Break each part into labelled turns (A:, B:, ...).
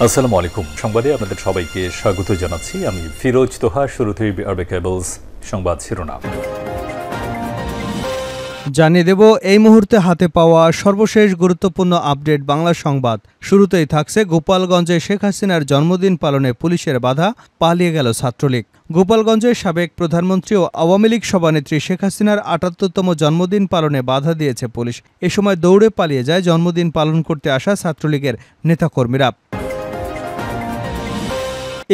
A: আসসালামু আলাইকুম। সংবাদে আপনাদের সবাইকে স্বাগত জানাচ্ছি। আমি ফিরোজ তোহা। শুরুতেই আরবে কেবলস সংবাদ শিরোনাম
B: জানিয়ে দেব এই মুহূর্তে হাতে পাওয়া সর্বশেষ গুরুত্বপূর্ণ আপডেট বাংলা সংবাদ। শুরুতেই থাকছে গোপালগঞ্জে শেখ হাসিনার জন্মদিন পালনে পুলিশের বাধা, পালিয়ে গেল ছাত্রলীগ। গোপালগঞ্জের সাবেক প্রধানমন্ত্রী ও আওয়ামী লীগ সভানেত্রী শেখ হাসিনার ৭৮তম জন্মদিন পালনে বাধা দিয়েছে পুলিশ। এ সময় দৌড়ে পালিয়ে যায় জন্মদিন পালন করতে আসা ছাত্রলীগের নেতাকর্মীরা।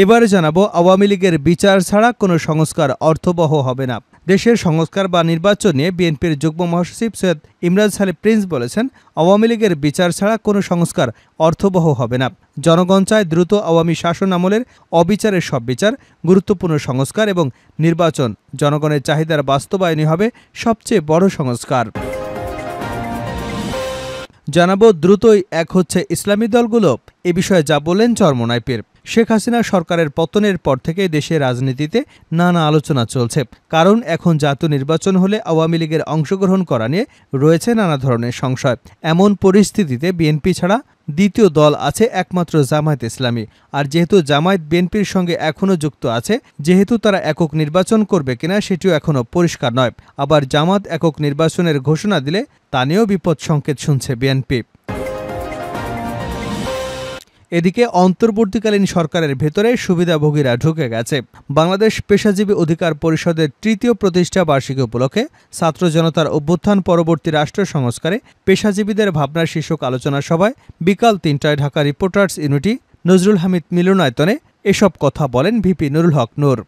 B: এবারে জানাবো আওয়ামী লীগের বিচার ছাড়া কোনো সংস্কার অর্থবহ হবে না। দেশের সংস্কার বা নির্বাচন নিয়ে বিএনপির যুগ্ম মহাসচিব সৈয়দ ইমরান সালে প্রিন্স বলেছেন, আওয়ামী লীগের বিচার ছাড়া কোনো সংস্কার অর্থবহ হবে না। জনগণ চায় দ্রুত আওয়ামী শাসন আমলের অবিচারের সব বিচার, গুরুত্বপূর্ণ সংস্কার এবং নির্বাচন। জনগণের চাহিদার বাস্তবায়নই হবে সবচেয়ে বড় সংস্কার। জানাবো দ্রুতই এক হচ্ছে ইসলামী দলগুলো। এ বিষয়ে যা বললেন চরমোনাই পীর। শেখ হাসিনা সরকারের পতনের পর থেকে দেশের রাজনীতিতে নানা আলোচনা চলছে। কারণ এখন জাতীয় নির্বাচন হলে আওয়ামী লীগের অংশগ্রহণ করা নিয়ে রয়েছে নানা ধরনের সংশয়। এমন পরিস্থিতিতে বিএনপি ছাড়া দ্বিতীয় দল আছে একমাত্র জামায়াত ইসলামী। আর যেহেতু জামায়াত বিএনপির সঙ্গে এখনও যুক্ত আছে, যেহেতু তারা একক নির্বাচন করবে কিনা সেটিও এখনও পরিষ্কার নয়। আবার জামায়াত একক নির্বাচনের ঘোষণা দিলে তা নিয়েও বিপদ সংকেত শুনছে বিএনপি। এদিকে অন্তর্বর্তীকালীন সরকারের ভেতরে সুবিধাভোগীরা ঢুকে গেছে। বাংলাদেশ পেশাজীবী অধিকার পরিষদের ৩য় প্রতিষ্ঠা বার্ষিকী উপলক্ষে ছাত্র জনতার অভ্যুত্থান পরবর্তী রাষ্ট্র সংস্কারে পেশাজীবীদের ভাবনা শীর্ষক আলোচনা সভায় বিকাল ৩টায় ঢাকা রিপোর্টার্স ইউনিটি নজরুল হামিদ মিলনায়তনে এসব কথা বলেন ভিপি নুরুল হক নূর।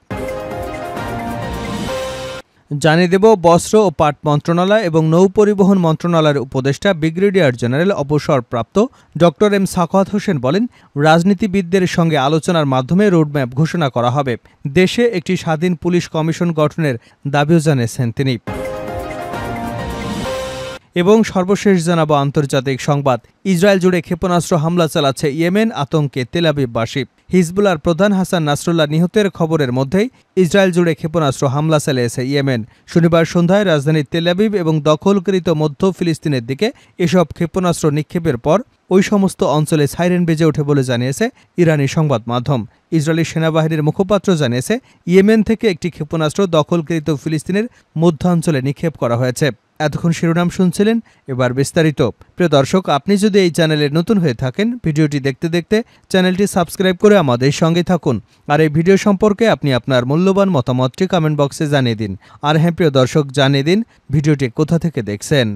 B: জানিয়ে দেব বস্ত্র ও পাট মন্ত্রণালয় এবং নৌপরিবহন মন্ত্রণালয়ের উপদেষ্টা ব্রিগেডিয়ার জেনারেল অবসরপ্রাপ্ত ডক্টর এম সাখাওয়াত হোসেন বলেন, রাজনীতিবিদদের সঙ্গে আলোচনার মাধ্যমে রোডম্যাপ ঘোষণা করা হবে। দেশে একটি স্বাধীন পুলিশ কমিশন গঠনের দাবিও জানিয়েছেন তিনি। এবং সর্বশেষ জানাবো আন্তর্জাতিক সংবাদ। ইসরায়েল জুড়ে ক্ষেপণাস্ত্র হামলা চালাচ্ছে ইয়েমেন, আতঙ্কে তেল আবিববাসী। হিজবুল্লাহর প্রধান হাসান নাসরুল্লাহ নিহতের খবরের মধ্যেই ইসরায়েল জুড়ে ক্ষেপণাস্ত্র হামলা চালিয়েছে ইয়েমেন। শনিবার সন্ধ্যায় রাজধানী তেল আবিব এবং দখলকৃত মধ্য ফিলিস্তিনের দিকে এসব ক্ষেপণাস্ত্র নিক্ষেপের পর ওই সমস্ত অঞ্চলে সাইরেন বেজে ওঠে বলে জানিয়েছে ইরানি সংবাদ মাধ্যম। ইসরায়েলি সেনাবাহিনীর মুখপাত্র জানিয়েছে, ইয়েমেন থেকে একটি ক্ষেপণাস্ত্র দখলকৃত ফিলিস্তিনের মধ্যাঞ্চলে নিক্ষেপ করা হয়েছে। এতক্ষণ শিরোনাম শুনছিলেন, এবার বিস্তারিত। প্রিয় দর্শক, আপনি যদি এই চ্যানেলে নতুন হয়ে থাকেন, ভিডিওটি দেখতে দেখতে চ্যানেলটি সাবস্ক্রাইব করে আমাদের সঙ্গে থাকুন। আর এই ভিডিও সম্পর্কে আপনি আপনার মূল্যবান মতামতটি কমেন্ট বক্সে জানিয়ে দিন। আর হ্যাঁ প্রিয় দর্শক, জানিয়ে দিন ভিডিওটি কোথা থেকে দেখছেন।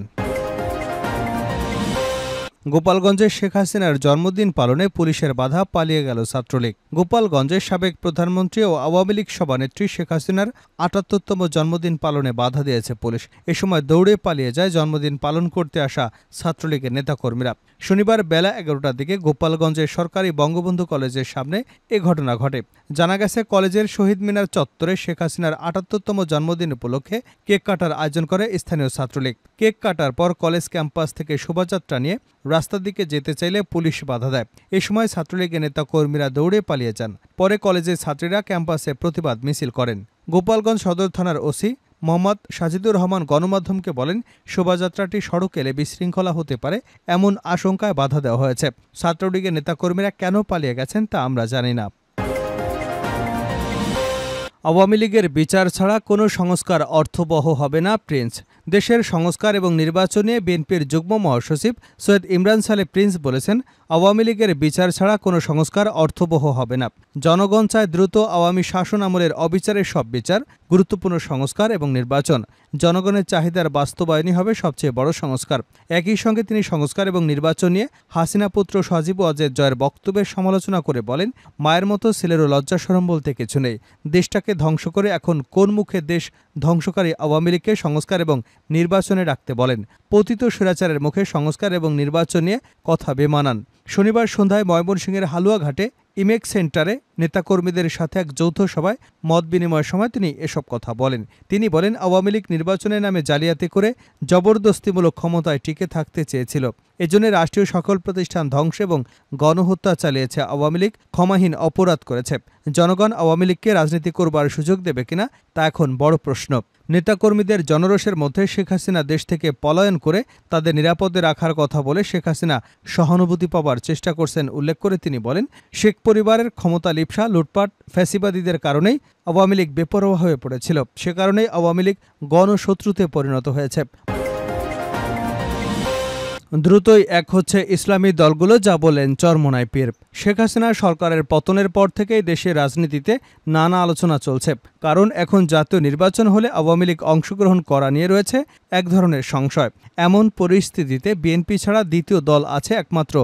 B: গোপালগঞ্জে শেখ হাসিনার জন্মদিন পালনে পুলিশের বাধা, পালিয়ে গেল ছাত্রলীগ। গোপালগঞ্জের সাবেক প্রধানমন্ত্রী ও আওয়ামী লীগ সভানেত্রী শেখ হাসিনার ৭৮তম জন্মদিন পালনে বাধা দিয়েছে পুলিশ। এ সময় দৌড়ে পালিয়ে যায় জন্মদিন পালন করতে আসা ছাত্রলীগের নেতাকর্মীরা। শনিবার বেলা ১১টার দিকে গোপালগঞ্জের সরকারি বঙ্গবন্ধু কলেজের সামনে এ ঘটনা ঘটে। জানা গেছে, কলেজের শহীদ মিনার চত্বরে শেখ হাসিনার ৭৮তম জন্মদিন উপলক্ষে কেক কাটার আয়োজন করে স্থানীয় ছাত্রলীগ। কেক কাটার পর কলেজ ক্যাম্পাস থেকে শোভাযাত্রা নিয়ে রাস্তার দিকে যেতে চাইলে পুলিশ বাধা দেয়। এ সময় ছাত্রলীগের নেতা কর্মীরা দৌড়ে পালিয়ে যান। পরে কলেজের ছাত্রীরা ক্যাম্পাসে প্রতিবাদ মিছিল করেন। গোপালগঞ্জ সদর থানার ওসি মোহাম্মদ সাজিদুর রহমান গণমাধ্যমকে বলেন, শোভাযাত্রাটি সড়ক এলে বিশৃঙ্খলা হতে পারে, এমন আশঙ্কায় বাধা দেওয়া হয়েছে। ছাত্রলীগের নেতাকর্মীরা কেন পালিয়ে গেছেন তা আমরা জানি না। আওয়ামী লীগের বিচার ছাড়া কোনো সংস্কার অর্থবহ হবে না, প্রিন্স। দেশের সংস্কার এবং নির্বাচন নিয়ে বিএনপির যুগ্ম মহাসচিব সৈয়দ ইমরান সালে প্রিন্স বলেছেন, আওয়ামী লীগের বিচার ছাড়া কোনো সংস্কার অর্থবহ হবে না। জনগণ চায় দ্রুত আওয়ামী শাসন আমলের অবিচারের সব বিচার, গুরুত্বপূর্ণ সংস্কার এবং নির্বাচন। জনগণের চাহিদার বাস্তবায়নই হবে সবচেয়ে বড় সংস্কার। একই সঙ্গে তিনি সংস্কার এবং নির্বাচন নিয়ে হাসিনা পুত্র সজীব ওয়াজেদ জয়ের বক্তব্যের সমালোচনা করে বলেন, মায়ের মতো ছেলেরও লজ্জাশরম বলতে কিছু নেই। দেশটাকে ধ্বংস করে এখন কোন মুখে দেশ ধ্বংসকারী আওয়ামী লীগকে সংস্কার এবং নির্বাচনে রাখতে বলেন? পতিত স্বৈরাচারের মুখে সংস্কার এবং নির্বাচন নিয়ে কথা বেমানান। শনিবার সন্ধ্যায় ময়মনসিংহের হালুয়াঘাটে ইমেক সেন্টারে নেতাকর্মীদের সাথে এক যৌথ সভায় মত বিনিময়ের সময় তিনি এসব কথা বলেন। তিনি বলেন, আওয়ামী লীগ নির্বাচনের নামে জালিয়াতি করে জবরদস্তিমূলক ক্ষমতায় টিকে থাকতে চেয়েছিল। এজন্য রাষ্ট্রীয় সকল প্রতিষ্ঠান ধ্বংস এবং গণহত্যা চালিয়েছে আওয়ামী লীগ, ক্ষমাহীন অপরাধ করেছে। জনগণ আওয়ামী লীগকে রাজনীতি করবার সুযোগ দেবে কিনা তা এখন বড় প্রশ্ন। নেতাকর্মীদের জনরোষের মধ্যে শেখ হাসিনা দেশ থেকে পলায়ন করে তাদের নিরাপদে রাখার কথা বলে শেখ হাসিনা সহানুভূতি পাওয়ার চেষ্টা করছেন উল্লেখ করে তিনি বলেন, শেখ পরিবারের ক্ষমতা লিপ্সা, লুটপাট, ফ্যাসিবাদীদের কারণেই আওয়ামী লীগ বেপরোয়া হয়ে পড়েছিল। সে কারণেই আওয়ামী লীগ গণশত্রুতে পরিণত হয়েছে। দ্রুতই এক হচ্ছে ইসলামী দলগুলো, যা বলেন চরমোনাই পীর। শেখ হাসিনা সরকারের পতনের পর থেকেই দেশের রাজনীতিতে নানা আলোচনা চলছে, কারণ এখন জাতীয় নির্বাচন হলে আওয়ামী লীগ অংশগ্রহণ করা নিয়ে রয়েছে এক ধরনের সংশয়। এমন পরিস্থিতিতে বিএনপি ছাড়া দ্বিতীয় দল আছে একমাত্র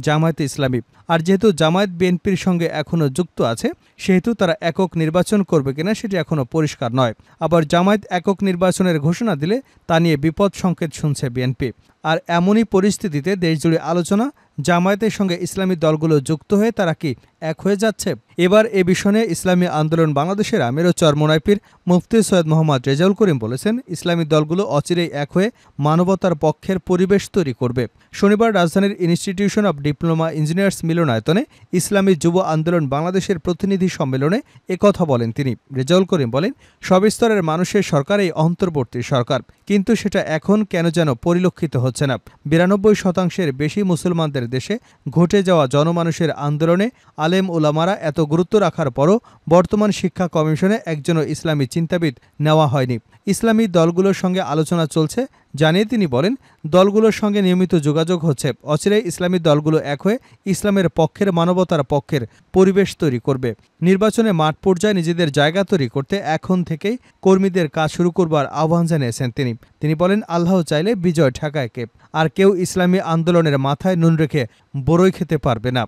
B: জামায়াতে ইসলামী। আর যেহেতু জামায়াত বিএনপির সঙ্গে এখনও যুক্ত আছে, সেহেতু তারা একক নির্বাচন করবে কিনা সেটি এখনও পরিষ্কার নয়। আবার জামায়াত একক নির্বাচনের ঘোষণা দিলে তা নিয়ে বিপদ সংকেত শুনছে বিএনপি। আর এমনই পরিস্থিতিতে দেশজুড়ে আলোচনা, জামায়াতের সঙ্গে ইসলামী দলগুলো যুক্ত হয়ে তারা কি এক হয়ে যাচ্ছে? এবার এ বিষয়ে ইসলামী আন্দোলন বাংলাদেশের আমির ও চরমোনাই পীর মুফতি সৈয়দ মোহাম্মদ রেজাউল করিম বলেছেন, ইসলামী দলগুলো অচিরেই এক হয়ে মানবতার পক্ষের পরিবেশ তৈরি করবে। শনিবার রাজধানীর ইনস্টিটিউশন অব ডিপ্লোমা ইঞ্জিনিয়ার্স মিলনায়তনে ইসলামী যুব আন্দোলন বাংলাদেশের প্রতিনিধি সম্মেলনে একথা বলেন তিনি। রেজাউল করিম বলেন, সব স্তরের মানুষের সরকার এই অন্তর্বর্তী সরকার, কিন্তু সেটা এখন কেন যেন পরিলক্ষিত হচ্ছে না। 92% বেশি মুসলমানদের দেশে ঘটে যাওয়া জনমানুষের আন্দোলনে আলেম ওলামারা এত গুরুত্ব রাখার পরও বর্তমান শিক্ষা কমিশনে একজনও ইসলামী চিন্তাবিদ নেওয়া হয়নি। ইসলামী দলগুলোর সঙ্গে আলোচনা চলছে জানিয়ে তিনি বলেন, দলগুলোর সঙ্গে নিয়মিত যোগাযোগ হচ্ছে। অচিরেই ইসলামী দলগুলো এক হয়ে ইসলামের পক্ষের, মানবতার পক্ষের পরিবেশ তৈরি করবে। নির্বাচনে মাঠ পর্যায়ে নিজেদের জায়গা তৈরি করতে এখন থেকেই কর্মীদের কাজ শুরু করবার আহ্বান জানিয়েছেন তিনি বলেন, আল্লাহ চাইলে বিজয় ঠেকায় কে? আর কেউ ইসলামী আন্দোলনের মাথায় নুন রেখে বড়ই খেতে পারবে না।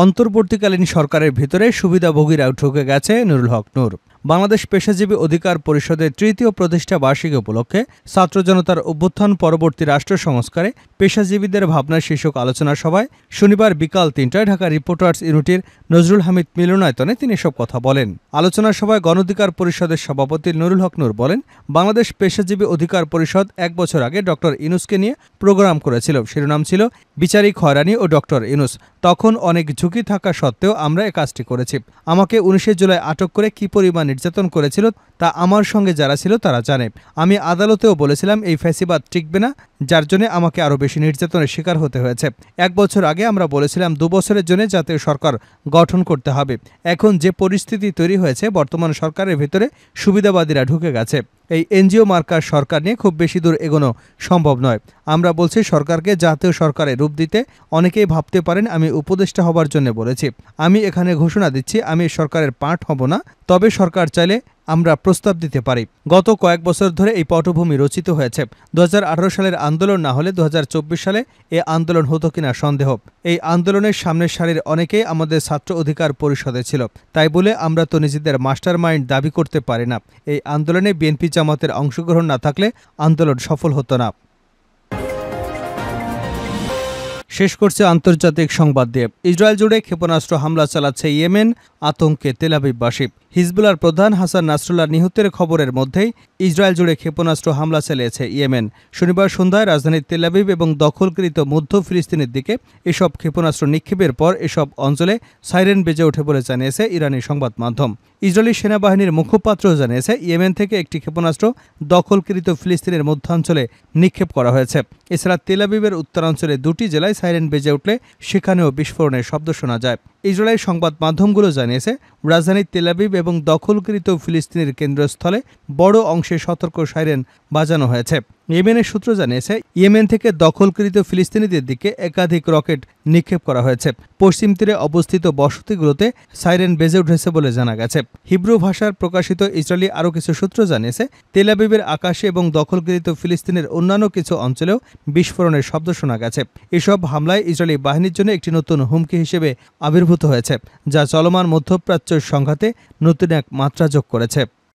B: অন্তর্বর্তীকালীন সরকারের ভিতরে সুবিধাভোগীরাও ঢুকে গেছে নুরুল হক নূর। বাংলাদেশ পেশাজীবী অধিকার পরিষদের ৩য় প্রতিষ্ঠা বার্ষিকী উপলক্ষে ছাত্র জনতার অভ্যুত্থান পরবর্তী রাষ্ট্র সংস্কারে পেশাজীবীদের ভাবনা শীর্ষক আলোচনা সভায় শনিবার বিকাল ৩টায় ঢাকা রিপোর্টার্স ইউনিটির নজরুল হামিদ মিলনায়তনে তিনি এসব কথা বলেন। আলোচনা সভায় গণ অধিকার পরিষদের সভাপতি নুরুল হক নূর বলেন, বাংলাদেশ পেশাজীবী অধিকার পরিষদ ১ বছর আগে ডক্টর ইউনূসকে নিয়ে প্রোগ্রাম করেছিল। শিরোনাম ছিল বিচারিক হয়রানি ও ডক্টর ইউনূস। তখন অনেক ঝুঁকি থাকা সত্ত্বেও আমরা এ কাজটি করেছি। আমাকে ১৯ জুলাই আটক করে কি পরিমাণ নির্যাতন করেছিল তা আমার সঙ্গে যারা ছিল তারা জানে। আমি আদালতেও বলেছিলাম এই ফ্যাসিবাদ টিকবে না, যার জন্য আমাকে আরও বেশি নির্যাতনের শিকার হতে হয়েছে। ১ বছর আগে আমরা বলেছিলাম ২ বছরের জন্য জাতীয় সরকার গঠন করতে হবে। এখন যে পরিস্থিতি তৈরি হয়েছে, বর্তমান সরকারের ভিতরে সুবিধাবাদীরা ঢুকে গেছে। এই এনজিও মার্কার সরকার নিয়ে খুব বেশি দূর এগোনো সম্ভব নয়। আমরা বলছি সরকারকে জাতীয় সরকারে রূপ দিতে। অনেকেই ভাবতে পারেন আমি উপদেষ্টা হবার জন্য বলেছি। আমি এখানে ঘোষণা দিচ্ছি আমি সরকারের পার্ট হব না, তবে সরকার চাইলে আমরা প্রস্তাব দিতে পারি। গত কয়েক বছর ধরে এই পটভূমি রচিত হয়েছে। ২০১৮ সালের আন্দোলন না হলে ২০২৪ সালে এ আন্দোলন হতো কিনা সন্দেহ। এই আন্দোলনের সামনের সারির অনেকেই আমাদের ছাত্র অধিকার পরিষদে ছিল। তাই বলে আমরা তো নিজেদের মাস্টার মাইন্ড দাবি করতে পারি না। এই আন্দোলনে বিএনপি জামাতের অংশগ্রহণ না থাকলে আন্দোলন সফল হতো না। শেষ করছে আন্তর্জাতিক সংবাদ দিয়ে। ইসরায়েল জুড়ে ক্ষেপণাস্ত্র হামলা চালাচ্ছে ইয়েমেন, আতঙ্কে তেল আবিববাসী। হিজবুল্লাহর প্রধান হাসান নাসরুল্লাহ নিহতের খবরের মধ্যেই ইসরায়েল জুড়ে ক্ষেপণাস্ত্র হামলা চালিয়েছে ইয়েমেন। শনিবার সন্ধ্যায় রাজধানী তেল আবিব এবং দখলকৃত মধ্য ফিলিস্তিনের দিকে এসব ক্ষেপণাস্ত্র নিক্ষেপের পর এসব অঞ্চলে সাইরেন বেজে ওঠে বলে জানিয়েছে ইরানি সংবাদ মাধ্যম। ইসরায়েলি সেনাবাহিনীর মুখপাত্র জানিয়েছে, ইয়েমেন থেকে একটি ক্ষেপণাস্ত্র দখলকৃত ফিলিস্তিনের মধ্যাঞ্চলে নিক্ষেপ করা হয়েছে। এছাড়া তেল আবিবের উত্তরাঞ্চলে 2টি জেলায় সাইরেন বেজে উঠলে সেখানেও বিস্ফোরণের শব্দ শোনা যায়। ইসরায়েলের সংবাদ মাধ্যমগুলো জানিয়েছে, রাজধানী তেল আবিব এবং দখলকৃত ফিলিস্তিনের কেন্দ্রস্থলে বড় অংশে সতর্ক সাইরেন বাজানো হয়েছে। ইয়েমেনের সূত্র জানিয়েছে, ইয়েমেন থেকে দখলকৃত ফিলিস্তিনিদের দিকে একাধিক রকেট নিক্ষেপ করা হয়েছে। পশ্চিম তীরে অবস্থিত বসতিগুলোতে সাইরেন বেজে উঠেছে বলে জানা গেছে। হিব্রু ভাষার প্রকাশিত ইসরায়েলি আরও কিছু সূত্র জানিয়েছে, তেল আবিবের আকাশে এবং দখলকৃত ফিলিস্তিনের অন্যান্য কিছু অঞ্চলেও বিস্ফোরণের শব্দ শোনা গেছে। এসব হামলায় ইসরায়েলি বাহিনীর জন্য একটি নতুন হুমকি হিসেবে আবির্ভূত হয়েছে, যা চলমান মধ্যপ্রাচ্য সংঘাতে নতুন এক মাত্রা যোগ করেছে।